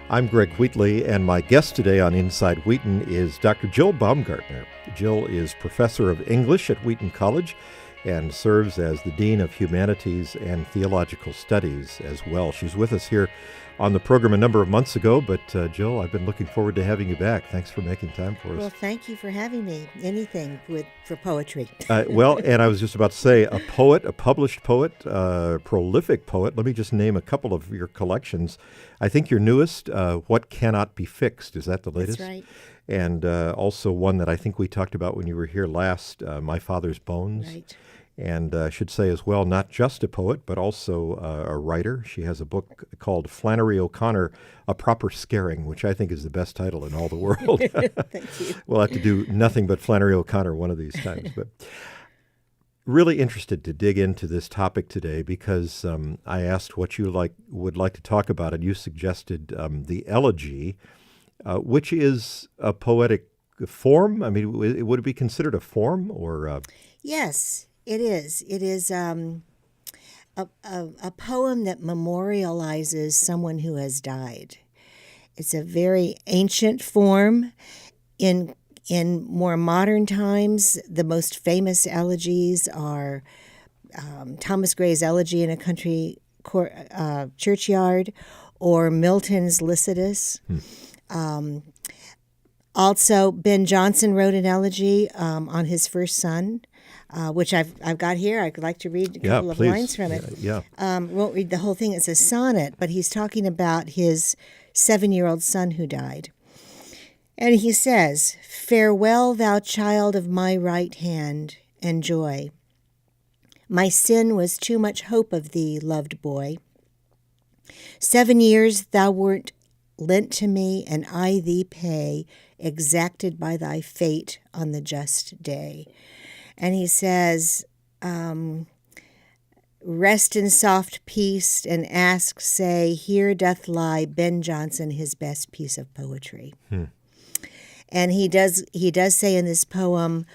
I'm Greg Wheatley, and my guest today on Inside Wheaton is Dr. Jill Baumgaertner. Jill is professor of English at Wheaton College and serves as the Dean of Humanities and Theological Studies as well. She's with us here on the program a number of months ago, but Jill, I've been looking forward to having you back. Thanks for making time for us. Well, thank you for having me. Anything for poetry. Well, and I was just about to say, a poet, a published poet, prolific poet. Let me just name a couple of your collections. I think your newest, What Cannot Be Fixed, is that the latest? That's right. And also one that I think we talked about when you were here last, My Father's Bones. Right. And I should say as well, not just a poet, but also a writer. She has a book called Flannery O'Connor, A Proper Scaring, which I think is the best title in all the world. Thank you. We'll have to do nothing but Flannery O'Connor one of these times. But really interested to dig into this topic today because I asked what you would like to talk about, and you suggested the Elegy, which is a poetic form. I mean, would it be considered a form or? Yes. It is. It is a poem that memorializes someone who has died. It's a very ancient form. In more modern times, the most famous elegies are Thomas Gray's Elegy in a Country Churchyard or Milton's Lycidas. Also, Ben Jonson wrote an elegy on his first son. Which I've got here. I'd like to read a couple of lines from it. Won't read the whole thing. It's a sonnet, but he's talking about his 7-year-old son who died. And he says, "Farewell, thou child of my right hand and joy. My sin was too much hope of thee, loved boy. 7 years thou wert lent to me, and I thee pay, exacted by thy fate on the just day." And he says, rest in soft peace and ask, say, here doth lie Ben Jonson, his best piece of poetry. And he does say in this poem,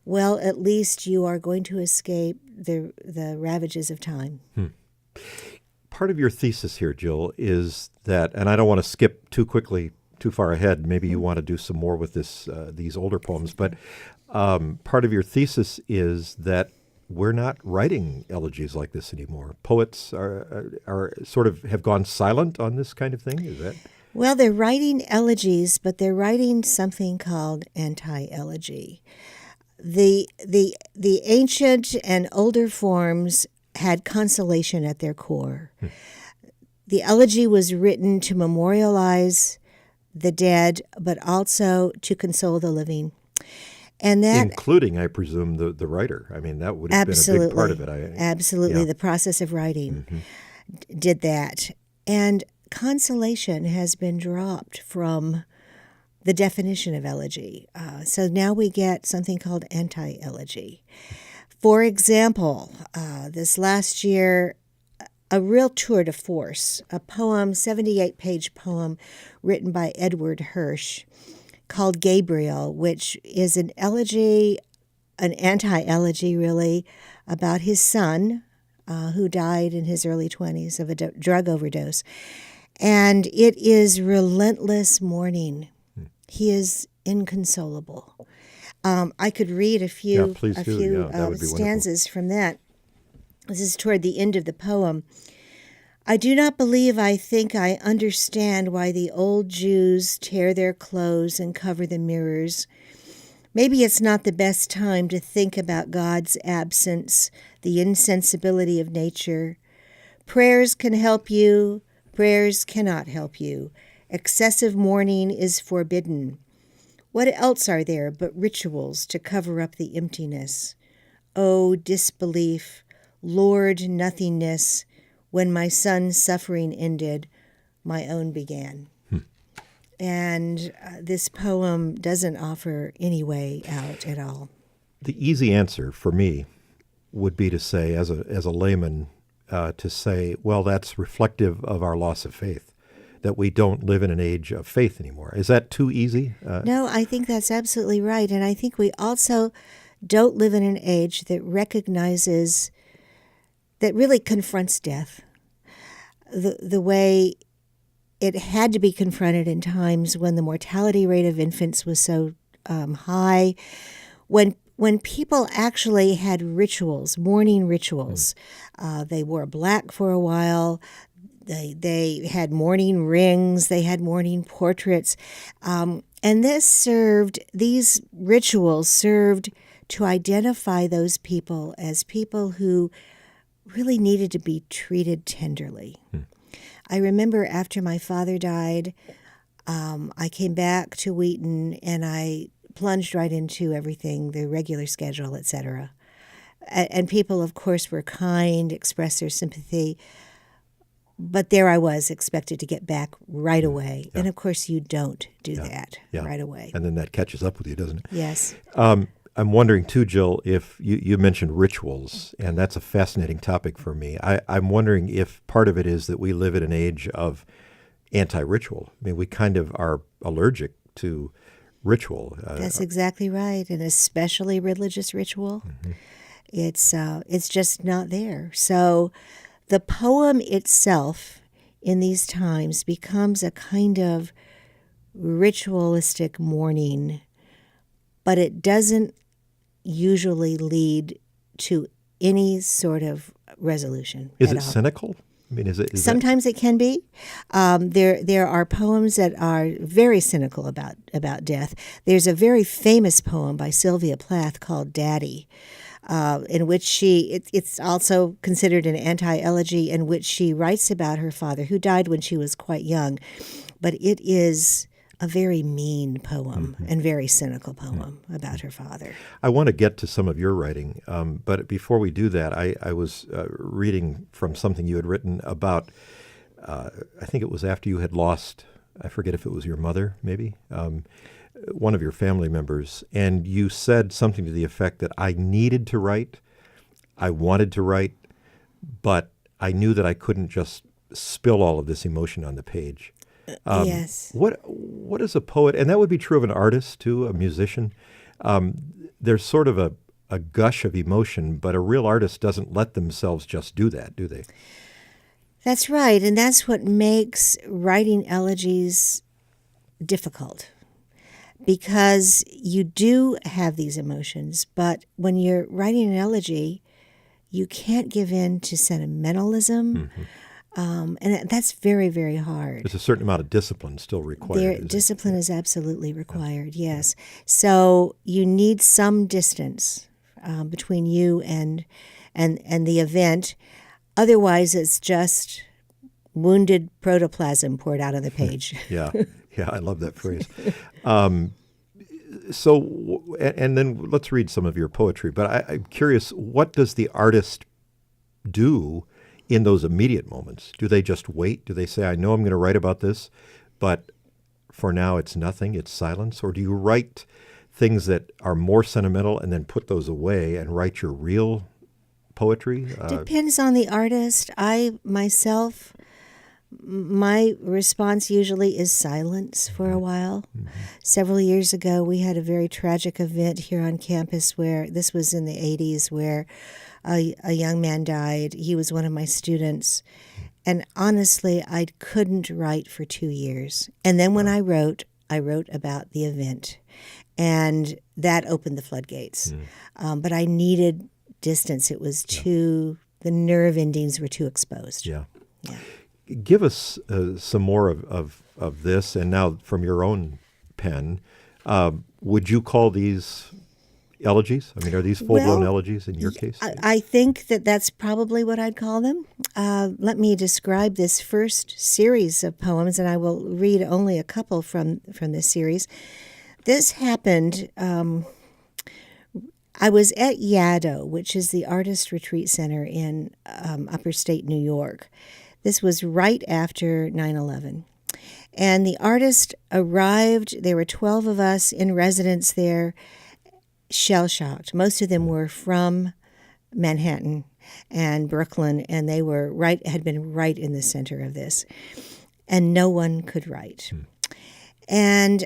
well, at least you are going to escape the ravages of time. Part of your thesis here, Jill, is that, and I don't want to skip too far ahead. Maybe you want to do some more with these older poems, but part of your thesis is that we're not writing elegies like this anymore. Poets are sort of have gone silent on this kind of thing. Is that? Well, they're writing elegies, but they're writing something called anti-elegy. The ancient and older forms had consolation at their core. The elegy was written to memorialize the dead, but also to console the living. And that, including, I presume, the writer. I mean, that would have been a big part of it. Absolutely. Yeah. The process of writing did that. And consolation has been dropped from the definition of elegy. So now we get something called anti-elegy. For example, this last year, a real tour de force, a poem, 78-page poem written by Edward Hirsch, called Gabriel, which is an elegy, an anti-elegy really, about his son who died in his early 20s of a drug overdose. And it is relentless mourning. He is inconsolable. I could read a few stanzas from that. This is toward the end of the poem. I do not believe I think I understand why the old Jews tear their clothes and cover the mirrors. Maybe it's not the best time to think about God's absence, the insensibility of nature. Prayers can help you, prayers cannot help you. Excessive mourning is forbidden. What else are there but rituals to cover up the emptiness? Oh, disbelief, Lord nothingness, when my son's suffering ended, my own began. And this poem doesn't offer any way out at all. The easy answer for me would be to say, as a layman, to say, well, that's reflective of our loss of faith, that we don't live in an age of faith anymore. Is that too easy? No, I think that's absolutely right. And I think we also don't live in an age that recognizes, that really confronts death. The way it had to be confronted in times when the mortality rate of infants was so high, when people actually had rituals, mourning rituals. They wore black for a while. They had mourning rings. They had mourning portraits. And these rituals served to identify those people as people who really needed to be treated tenderly. I remember after my father died, I came back to Wheaton and I plunged right into everything, the regular schedule, etc. And people, of course, were kind, expressed their sympathy. But there I was, expected to get back right away. Yeah. And, of course, you don't do that right away. And then that catches up with you, doesn't it? Yes. I'm wondering, too, Jill, if you mentioned rituals, and that's a fascinating topic for me. I'm wondering if part of it is that we live in an age of anti-ritual. I mean, we kind of are allergic to ritual. That's exactly right, and especially religious ritual. It's just not there. So the poem itself in these times becomes a kind of ritualistic mourning, but it doesn't usually lead to any sort of resolution. Is it cynical? I mean, is sometimes it can be. There are poems that are very cynical about death. There's a very famous poem by Sylvia Plath called Daddy, in which it's also considered an anti-elegy, in which she writes about her father, who died when she was quite young. But it is a very mean poem and very cynical poem about her father. I want to get to some of your writing, but before we do that, I was reading from something you had written about, I think it was after you had lost, I forget if it was your mother, maybe, one of your family members, and you said something to the effect that I needed to write, I wanted to write, but I knew that I couldn't just spill all of this emotion on the page. Yes. What is a poet, and that would be true of an artist too, a musician. There's sort of a gush of emotion, but a real artist doesn't let themselves just do that, do they? That's right, and that's what makes writing elegies difficult, because you do have these emotions, but when you're writing an elegy, you can't give in to sentimentalism. And that's very, very hard. There's a certain amount of discipline still required. Discipline is absolutely required, yes. So you need some distance between you and the event. Otherwise, it's just wounded protoplasm poured out on the page. Yeah, I love that phrase. So, and then let's read some of your poetry. But I'm curious, what does the artist do in those immediate moments? Do they just wait? Do they say, I know I'm going to write about this, but for now it's nothing, it's silence? Or do you write things that are more sentimental and then put those away and write your real poetry? Depends on the artist. Myself, my response usually is silence for a while. Several years ago, we had a very tragic event here on campus where, this was in the 80s, where a young man died. He was one of my students. And honestly, I couldn't write for 2 years. And then when I wrote about the event. And that opened the floodgates. But I needed distance. It was the nerve endings were too exposed. Yeah. Give us some more of this. And now from your own pen, would you call these elegies? I mean, are these full-blown elegies in your case? I think that's probably what I'd call them. Let me describe this first series of poems, and I will read only a couple from this series. This happened, I was at Yaddo, which is the Artist Retreat Center in upper state New York. This was right after 9/11. And the artist arrived. There were 12 of us in residence there, shell-shocked. Most of them were from Manhattan and Brooklyn, and they had been right in the center of this. And no one could write. And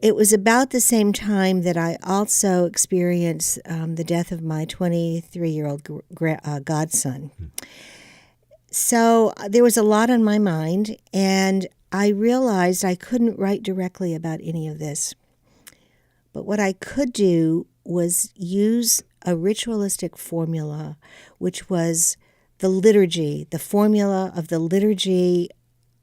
it was about the same time that I also experienced the death of my 23-year-old godson. So there was a lot on my mind, and I realized I couldn't write directly about any of this. But what I could do was use a ritualistic formula, which was the liturgy, the formula of the liturgy,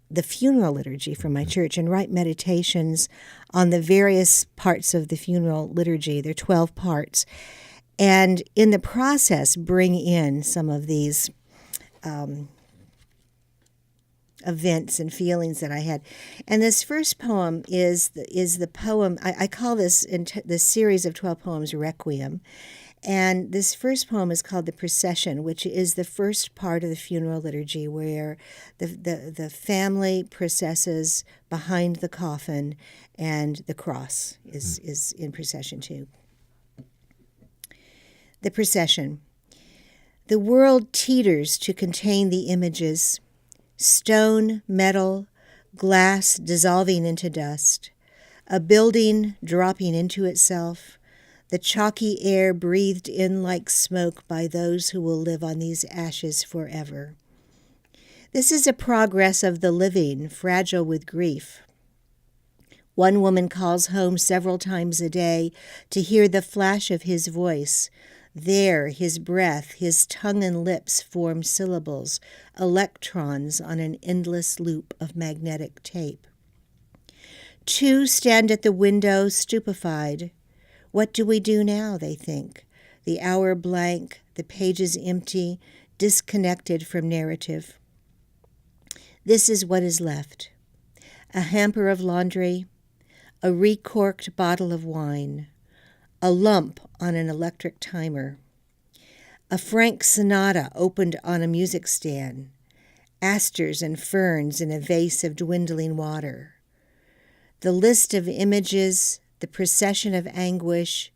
the funeral liturgy from my church, and write meditations on the various parts of the funeral liturgy. There are 12 parts. And in the process, bring in some of these events and feelings that I had. And this first poem is the poem, I call this series of 12 poems Requiem. And this first poem is called The Procession, which is the first part of the funeral liturgy where the family processes behind the coffin and the cross is in procession too. The Procession. The world teeters to contain the images, stone, metal, glass dissolving into dust, a building dropping into itself, the chalky air breathed in like smoke by those who will live on these ashes forever. This is a progress of the living, fragile with grief. One woman calls home several times a day to hear the flash of his voice. There, his breath, his tongue and lips form syllables, electrons on an endless loop of magnetic tape. Two stand at the window, stupefied. What do we do now, they think. The hour blank, the pages empty, disconnected from narrative. This is what is left. A hamper of laundry, a recorked bottle of wine, a lump on an electric timer, a Frank sonata opened on a music stand, asters and ferns in a vase of dwindling water. The list of images, the procession of anguish,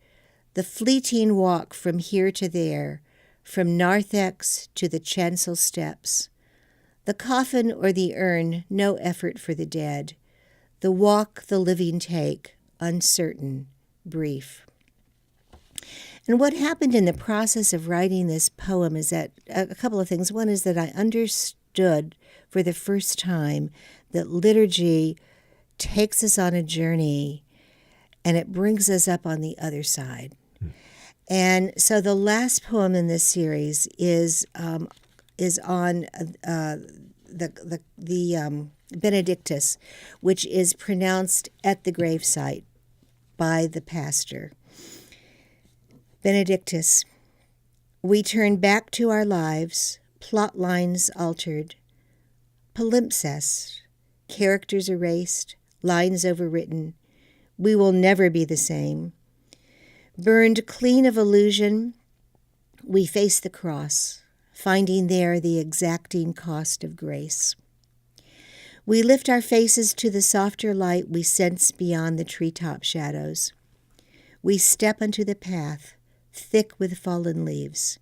the fleeting walk from here to there, from narthex to the chancel steps, the coffin or the urn, no effort for the dead, the walk the living take, uncertain, brief. And what happened in the process of writing this poem is that a couple of things. One is that I understood for the first time that liturgy takes us on a journey and it brings us up on the other side. And so the last poem in this series is on the Benedictus, which is pronounced at the gravesite by the pastor. Benedictus. We turn back to our lives, plot lines altered, palimpsest, characters erased, lines overwritten. We will never be the same. Burned clean of illusion, we face the cross, finding there the exacting cost of grace. We lift our faces to the softer light we sense beyond the treetop shadows. We step onto the path, thick with fallen leaves,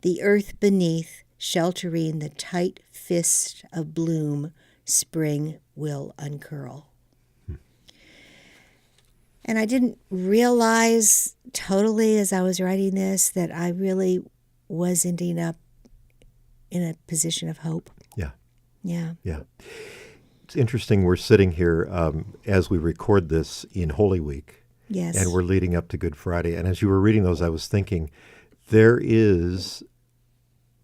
the earth beneath sheltering the tight fist of bloom spring will uncurl. And I didn't realize totally as I was writing this that I really was ending up in a position of hope. Yeah. Yeah. Yeah. It's interesting. We're sitting here as we record this in Holy Week. Yes. And we're leading up to Good Friday. And as you were reading those, I was thinking there is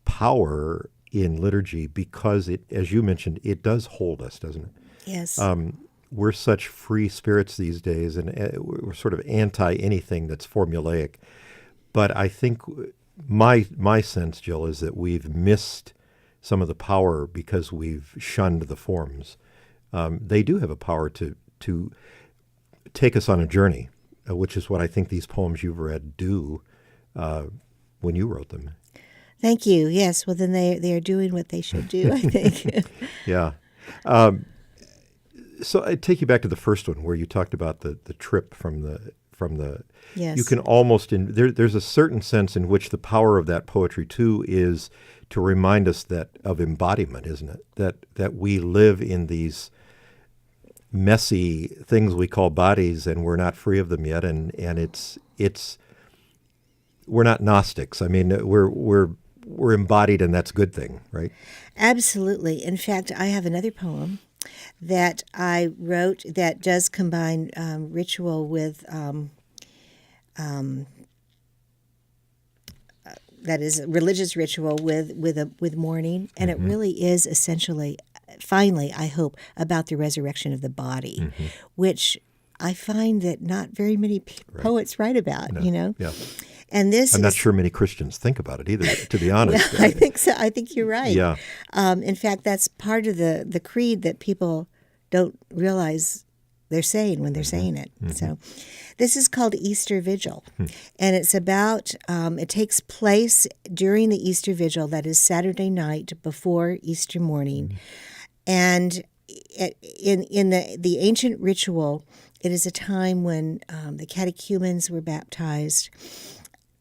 power in liturgy because it, as you mentioned, it does hold us, doesn't it? Yes. We're such free spirits these days, and we're sort of anti anything that's formulaic. But I think my sense, Jill, is that we've missed some of the power because we've shunned the forms. They do have a power to take us on a journey, which is what I think these poems you've read do when you wrote them. Thank you. Yes. Well, then they are doing what they should do, I think. Yeah. So I take you back to the first one where you talked about the trip from the. Yes. You can almost there's a certain sense in which the power of that poetry too is to remind us that of embodiment, isn't it? That we live in these messy things we call bodies, and we're not free of them yet, and it's we're not Gnostics. I mean, we're embodied, and that's a good thing, right? Absolutely. In fact, I have another poem that I wrote that does combine ritual with that is religious ritual with mourning, and it really is essentially, finally, I hope, about the resurrection of the body, which I find that not very many poets write about. No. Yeah. And this I'm not sure many Christians think about it either, to be honest. I think so. I think you're right. Yeah. In fact, that's part of the creed that people don't realize they're saying when they're saying it. So this is called Easter Vigil. And it's about, it takes place during the Easter Vigil, that is Saturday night before Easter morning. And in the ancient ritual, it is a time when the catechumens were baptized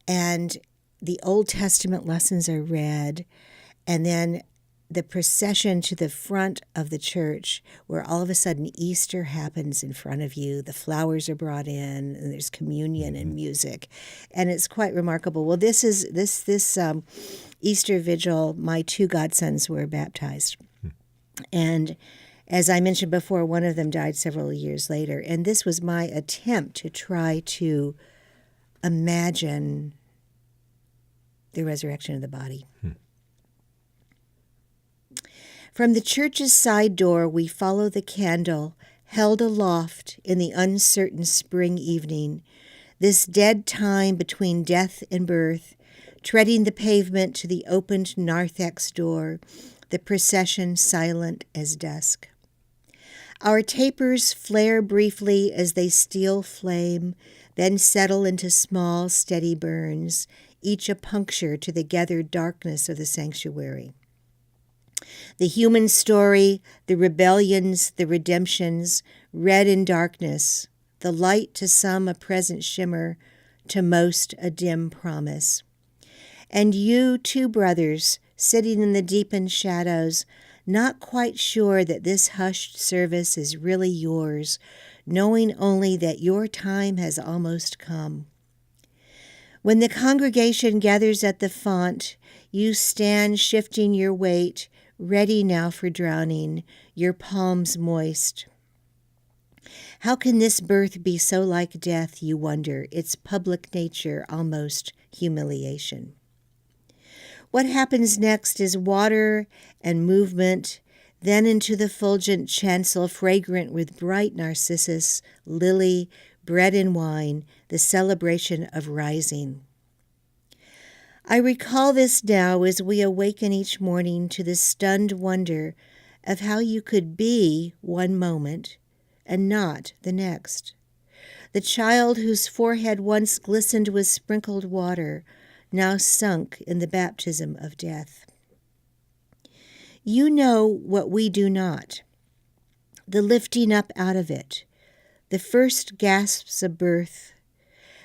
and the Old Testament lessons are read, and then the procession to the front of the church, where all of a sudden Easter happens in front of you. The flowers are brought in, and there's communion and music, and it's quite remarkable. Well, this Easter Vigil, my two godsons were baptized, and as I mentioned before, one of them died several years later, and this was my attempt to try to imagine the resurrection of the body. From the church's side door we follow the candle, held aloft in the uncertain spring evening, this dead time between death and birth, treading the pavement to the opened narthex door, the procession silent as dusk. Our tapers flare briefly as they steal flame, then settle into small, steady burns, each a puncture to the gathered darkness of the sanctuary. The human story, the rebellions, the redemptions, read in darkness, the light to some a present shimmer, to most a dim promise. And you, two brothers, sitting in the deepened shadows, not quite sure that this hushed service is really yours, knowing only that your time has almost come. When the congregation gathers at the font, you stand shifting your weight, ready now for drowning, your palms moist. How can this birth be so like death, you wonder, its public nature almost humiliation? What happens next is water and movement, then into the fulgent chancel fragrant with bright narcissus, lily, bread and wine, the celebration of rising. I recall this now as we awaken each morning to the stunned wonder of how you could be one moment and not the next. The child whose forehead once glistened with sprinkled water, now sunk in the baptism of death. You know what we do not, the lifting up out of it, the first gasps of birth,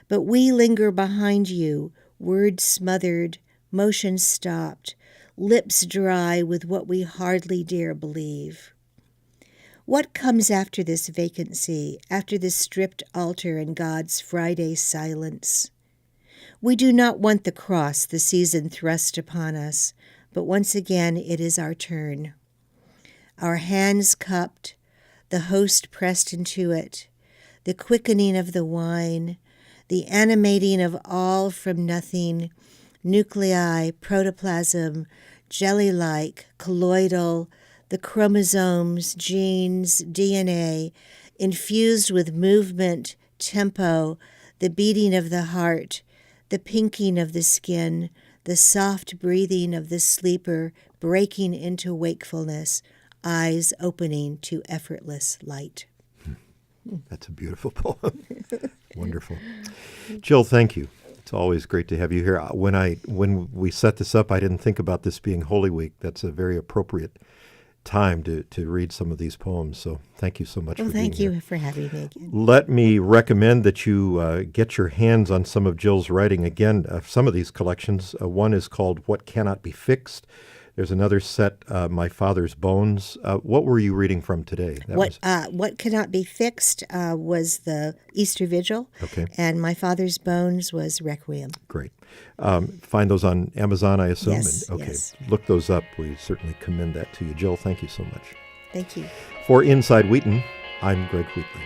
but we linger behind you, words smothered, motion stopped, lips dry with what we hardly dare believe. What comes after this vacancy, after this stripped altar and God's Friday silence? We do not want the cross the season thrust upon us, but once again it is our turn. Our hands cupped, the host pressed into it, the quickening of the wine, the animating of all from nothing, nuclei, protoplasm, jelly-like, colloidal, the chromosomes, genes, DNA, infused with movement, tempo, the beating of the heart, the pinking of the skin, the soft breathing of the sleeper breaking into wakefulness, eyes opening to effortless light. That's a beautiful poem. Wonderful. Jill, thank you. It's always great to have you here. When we set this up, I didn't think about this being Holy Week. That's a very appropriate time to read some of these poems. So thank you so much for being here. Thank you for having me again. Let me recommend that you get your hands on some of Jill's writing. Again, some of these collections. One is called What Cannot Be Fixed. There's another set, My Father's Bones. What were you reading from today? What Cannot Be Fixed was the Easter Vigil, okay. And My Father's Bones was Requiem. Great. Find those on Amazon, I assume? Yes, Okay. yes. Look those up. We certainly commend that to you. Jill, thank you so much. Thank you. For Inside Wheaton, I'm Greg Wheatley.